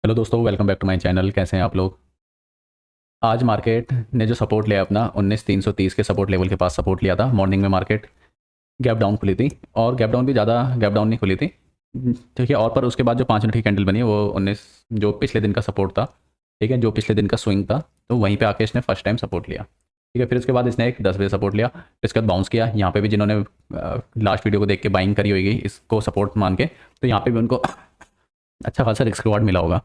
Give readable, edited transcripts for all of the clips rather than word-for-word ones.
Hello दोस्तों, welcome back to my channel. कैसे हैं आप लोग। आज मार्केट ने जो सपोर्ट लिया अपना 19,330 के सपोर्ट लेवल के पास सपोर्ट लिया था। मॉर्निंग में मार्केट गैप डाउन खुली थी और गैप डाउन भी ज़्यादा गैप डाउन नहीं खुली थी, ठीक है। और पर उसके बाद जो 5 मिनट की कैंडल बनी वो 19 जो पिछले दिन का सपोर्ट था, ठीक है, जो पिछले दिन का स्विंग था, तो वहीं पे आके इसने फर्स्ट टाइम सपोर्ट लिया, ठीक है। फिर उसके बाद इसने एक 10 बजे सपोर्ट लिया, फिर उसके बाद बाउंस किया। यहाँ पे भी जिन्होंने लास्ट वीडियो को देख के बाइंग करी होगी इसको सपोर्ट मान के, तो यहाँ पे भी उनको अच्छा खासा रिस्क रिवार्ड मिला होगा।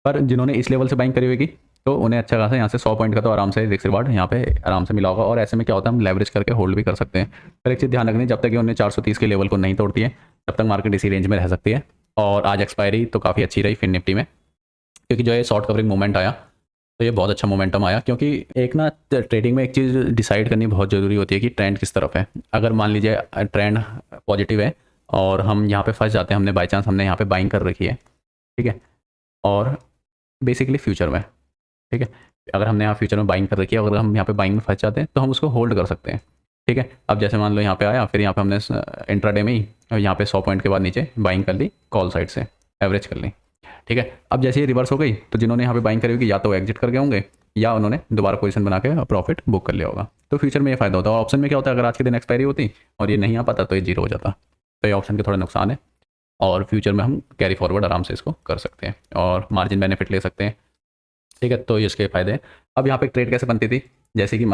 पर जिन्होंने इस लेवल से बाइंग करी होगी तो उन्हें अच्छा खासा यहाँ से 100 पॉइंट का तो आराम से रिस्क रिवार्ड यहाँ पे आराम से मिला होगा। और ऐसे में क्या होता है, हम लेवरेज करके होल्ड भी कर सकते हैं। पर एक चीज़ ध्यान रखनी, जब तक ये उन्हें 430 के लेवल को नहीं तोड़ती है तब तक मार्केट इसी रेंज में रह सकती है। और आज एक्सपायरी तो काफ़ी अच्छी रही फिन निफ्टी में, क्योंकि जो ये शॉर्ट कवरिंग मूवमेंट आया तो ये बहुत अच्छा मोमेंटम आया। क्योंकि एक ना ट्रेडिंग में एक चीज़ डिसाइड करनी बहुत ज़रूरी होती है कि ट्रेंड किस तरफ है। अगर मान लीजिए ट्रेंड पॉजिटिव है और हम यहाँ पे फंस जाते हैं, हमने बाई चांस हमने यहाँ पे बाइंग कर रखी है, ठीक है, और बेसिकली फ्यूचर में, ठीक है, अगर हमने यहाँ फ्यूचर में बाइंग कर रखी है, अगर हम यहाँ पे बाइंग में फंस जाते हैं तो हम उसको होल्ड कर सकते हैं, ठीक है। अब जैसे मान लो यहाँ पे आया, फिर यहाँ पे हमने इंट्राडे में ही यहाँ पे 100 पॉइंट के बाद नीचे बाइंग कर ली, कॉल साइड से एवरेज कर ली, ठीक है। अब जैसे ये रिवर्स हो गई तो जिन्होंने यहाँ पे बाइंग करी होगी या तो एग्जिट कर गए होंगे या उन्होंने दोबारा पोजीशन बना के प्रॉफिट बुक कर लिया होगा। तो फ्यूचर में ये फायदा होता है। और ऑप्शन में क्या होता है, अगर आज के दिन एक्सपायरी होती और ये नहीं आ पाता तो ये जीरो हो जाता। तो ये ऑप्शन के थोड़ा नुकसान है, और फ्यूचर में हम कैरी फॉरवर्ड आराम से इसको कर सकते हैं और मार्जिन बेनिफिट ले सकते हैं, ठीक है। तो ये इसके फायदे हैं। अब यहाँ पे ट्रेड कैसे बनती थी, जैसे कि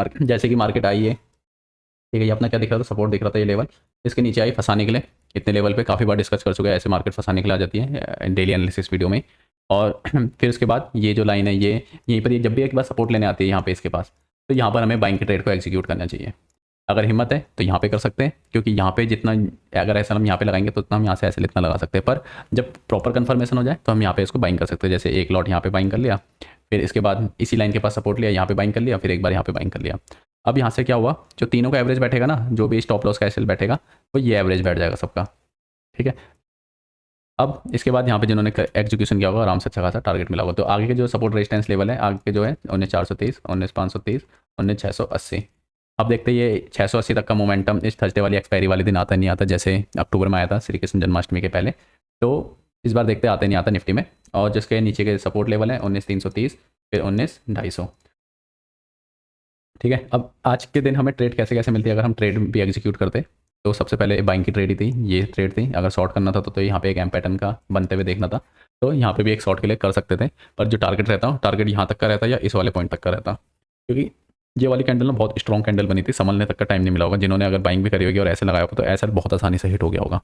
मार्केट आई है, ठीक है, ये अपना क्या दिख रहा था, सपोर्ट दिख रहा था ये लेवल, इसके नीचे आई फंसाने के लिए। इतने लेवल पे काफ़ी बार डिस्कस कर चुके हैं, ऐसे मार्केट फंसाने के लिए आ जाती है डेली एनालिसिस वीडियो में। और फिर उसके बाद ये जो लाइन है ये यहीं पर, ये जब भी एक बार सपोर्ट लेने आती है यहाँ पे इसके पास, तो यहाँ पर हमें बाइंग के ट्रेड को एग्जीक्यूट करना चाहिए। अगर हिम्मत है तो यहाँ पे कर सकते हैं, क्योंकि यहाँ पे जितना अगर ऐसा हम यहाँ पे लगाएंगे तो उतना हम यहाँ से ऐसे इतना लगा सकते हैं। पर जब प्रॉपर कंफर्मेशन हो जाए तो हम यहाँ पे इसको बाइंग कर सकते हैं। जैसे एक लॉट यहाँ पे बाइंग कर लिया, फिर इसके बाद इसी लाइन के पास सपोर्ट लिया, यहाँ पे बाइंग कर लिया, फिर एक बार यहाँ पे बाइंग कर लिया। अब यहाँ से क्या हुआ, जो तीनों का एवरेज बैठेगा ना, जो भी स्टॉप लॉस का एसएल बैठेगा वो ये एवरेज बैठ जाएगा सबका, ठीक है। अब इसके बाद यहाँ पे जिन्होंने एग्जीक्यूशन किया होगा आराम से अच्छा खासा टारगेट मिला होगा। तो आगे के जो सपोर्ट रेजिस्टेंस लेवल है आगे के जो है 19,430, 19,530, 19,680। अब देखते हैं ये 680 तक का मोमेंटम इस थर्सडे वाली एक्सपायरी वाले दिन आता नहीं आता, जैसे अक्टूबर में आया था श्री कृष्ण जन्माष्टमी के पहले। तो इस बार देखते आते नहीं आता निफ्टी में। और जिसके नीचे के सपोर्ट लेवल है 19,330, फिर 19,250, ठीक है। अब आज के दिन हमें ट्रेड कैसे कैसे मिलती है, अगर हम ट्रेड भी एग्जीक्यूट करते तो सबसे पहले बाइंग की ट्रेड ही थी, ये ट्रेड थी। अगर शॉर्ट करना था तो यहाँ पे एक एम पैटर्न का बनते हुए देखना था, तो यहाँ पे भी एक शॉर्ट के लिए कर सकते थे। पर जो टारगेट रहता, टारगेट यहाँ तक का रहता या इस वाले पॉइंट तक का रहता, क्योंकि ये वाली कैंडल ना बहुत स्ट्रॉन्ग कैंडल बनी थी, संभलने तक का टाइम नहीं मिला होगा। जिन्होंने अगर बाइंग भी करी होगी और ऐसे लगाया होगा तो ऐसा बहुत आसानी से हिट हो गया होगा।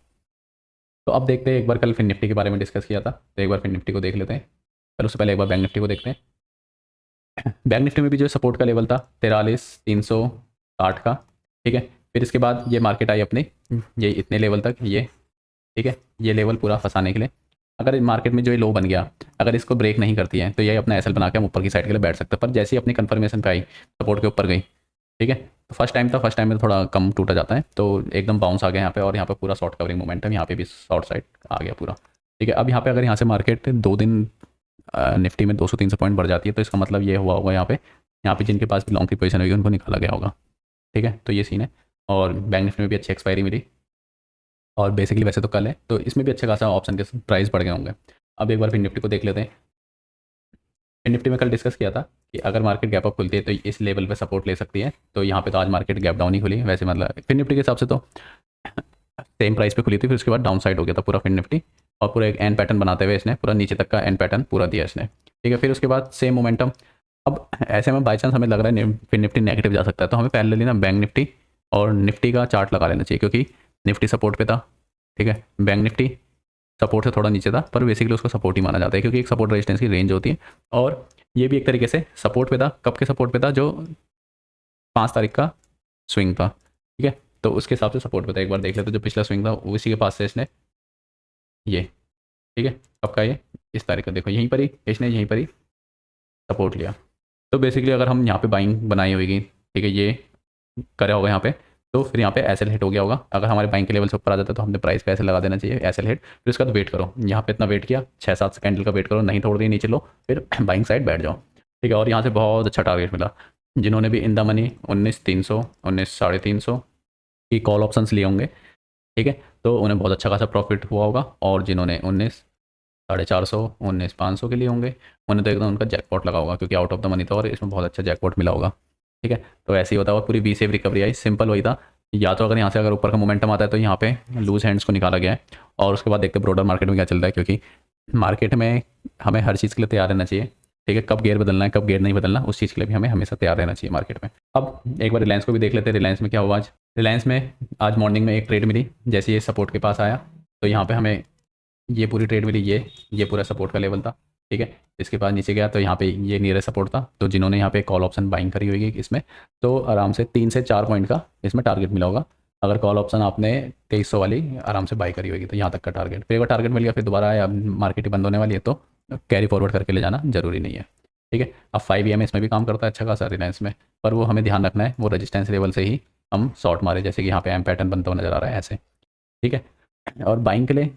तो अब देखते हैं, एक बार कल फिर निफ्टी के बारे में डिस्कस किया था, तो एक बार फिर निफ्टी को देख लेते हैं। चलो उससे पहले एक बार बैंक निफ्टी को देखते हैं। बैंक निफ्टी में भी जो सपोर्ट का लेवल था 43,360 का, ठीक है। फिर इसके बाद ये मार्केट आई अपने ये इतने लेवल तक, ये ठीक है, ये लेवल पूरा फंसाने के लिए। अगर मार्केट में जो ये लो बन गया, अगर इसको ब्रेक नहीं करती है तो ये अपना एसएल बना के हम ऊपर की साइड के लिए बैठ सकते हैं। पर जैसे ही अपनी कंफर्मेशन पे आई सपोर्ट के ऊपर गई, ठीक है, तो फर्स्ट टाइम था, फर्स्ट टाइम में थोड़ा कम टूटा जाता है, तो एकदम बाउंस आ गया यहाँ पे। और यहाँ पे पूरा शॉर्ट कवरिंग मोमेंटम, यहाँ पे भी शॉर्ट साइड आ गया पूरा, ठीक है। अब यहाँ पे अगर यहाँ से मार्केट 2 दिन निफ्टी में 200-300 पॉइंट बढ़ जाती है तो इसका मतलब ये हुआ होगा यहाँ पे जिनके पास भी लॉन्ग की पोजीशन होगी उनको निकाला गया होगा, ठीक है। तो ये सीन है। और बैंक निफ्टी में भी अच्छी एक्सपायरी मिली, और बेसिकली वैसे तो कल है तो इसमें भी अच्छा खासा ऑप्शन के प्राइस बढ़ गए होंगे। अब एक बार फिर निफ्टी को देख लेते हैं। फिर निफ्टी में कल डिस्कस किया था कि अगर मार्केट गैप अप खुलती है तो इस लेवल पे सपोर्ट ले सकती है। तो यहाँ पे तो आज मार्केट गैप डाउन ही खुली वैसे, मतलब फिर निफ्टी के हिसाब से तो सेम प्राइस पे खुली थी, फिर उसके बाद डाउन साइड हो गया था पूरा फिर निफ्टी। और पूरा एक एन पैटर्न बनाते हुए इसने पूरा नीचे तक का एन पैटर्न पूरा दिया इसने, ठीक है। फिर उसके बाद सेम मोमेंटम। अब ऐसे में बाई चांस हमें लग रहा है फिर निफ्टी नेगेटिव जा सकता है, तो हमें पहले ना बैंक निफ्टी और निफ्टी का चार्ट लगा लेना चाहिए, क्योंकि निफ्टी सपोर्ट पे था, ठीक है, बैंक निफ्टी सपोर्ट से थोड़ा नीचे था, पर बेसिकली उसको सपोर्ट ही माना जाता है क्योंकि एक सपोर्ट रेजिस्टेंस की रेंज होती है। और ये भी एक तरीके से सपोर्ट पे था। कब के सपोर्ट पे था, जो 5 तारीख का स्विंग था, ठीक है, तो उसके हिसाब से सपोर्ट पे था। एक बार देख लेते जो पिछला स्विंग था उसी के पास से इसने ये, ठीक है, कब का, ये इस तारीख का, देखो यहीं पर ही इसने यहीं पर ही सपोर्ट लिया। तो बेसिकली अगर हम यहाँ पे बाइंग बनाई होगी, ठीक है, ये करा होगा यहाँ पे, तो फिर यहाँ पे एसएल हिट हो गया होगा। अगर हमारे बाइंग के लेवल से ऊपर आ जाता है तो हमने प्राइस पे ऐसे लगा देना चाहिए एसएल हिट। फिर उसका तो वेट करो, यहाँ पे इतना वेट किया 6-7 कैंडल का वेट करो, नहीं तोड़ दी नीचे लो, फिर बाइंग साइड बैठ जाओ, ठीक है। और यहाँ से बहुत अच्छा टारगेट मिला। जिन्होंने भी इन द मनी 19,300, 19,350 की कॉल ऑप्शंस लिए होंगे, ठीक है, तो उन्हें बहुत अच्छा खासा प्रॉफिट हुआ होगा। और जिन्होंने 19 450, 19,500 के लिए होंगे। उन्हें तो एकदम उनका जैकपॉट लगा होगा क्योंकि आउट ऑफ द मनी था और इसमें बहुत अच्छा जैकपॉट मिला होगा। ठीक है, तो ऐसे ही होता है और पूरी वी सेव रिकवरी आई, सिंपल वही था। या तो अगर यहाँ से अगर ऊपर का मोमेंटम आता है तो यहाँ पे लूज हैंड्स को निकाला गया है और उसके बाद देखते हैं ब्रोडर मार्केट में क्या चल रहा है, क्योंकि मार्केट में हमें हर चीज़ के लिए तैयार रहना चाहिए। ठीक है, कब गियर बदलना है कब गियर नहीं बदलना, उस चीज़ के लिए भी हमें हमेशा तैयार रहना चाहिए मार्केट में। अब एक बार रिलायंस को भी देख लेते हैं, रिलायंस में क्या हुआ आज। रिलायंस में आज मॉर्निंग में एक ट्रेड मिली, जैसे ये सपोर्ट के पास आया तो यहाँ पे हमें ये पूरी ट्रेड मिली, ये पूरा सपोर्ट का लेवल था। ठीक है, इसके बाद नीचे गया तो यहाँ पे ये नियरेस्ट सपोर्ट था, तो जिन्होंने यहाँ पे कॉल ऑप्शन बाइंग करी हुई है इसमें, तो आराम से 3 से 4 पॉइंट का इसमें टारगेट मिला होगा। अगर कॉल ऑप्शन आपने 2300 वाली आराम से बाई करी होगी तो यहाँ तक का टारगेट, फिर एक बार टारगेट मिल गया फिर दोबारा आया, मार्केट ही बंद होने वाली है तो कैरी फॉरवर्ड करके ले जाना जरूरी नहीं है। ठीक है, अब 5 EM इसमें भी काम करता है अच्छा खासा रिलायंस में, पर वो हमें ध्यान रखना है वो रेजिस्टेंस लेवल से ही हम शॉर्ट मारे, जैसे कि यहाँ पे एम पैटर्न बनता हुआ नजर आ रहा है ऐसे। ठीक है, और बाइंग के लिए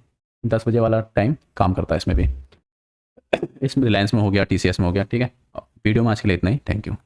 10 बजे वाला टाइम काम करता है इसमें भी। इसमें रिलायंस में हो गया, TCS में हो गया। ठीक है, वीडियो में आज के लिए इतना ही, थैंक यू।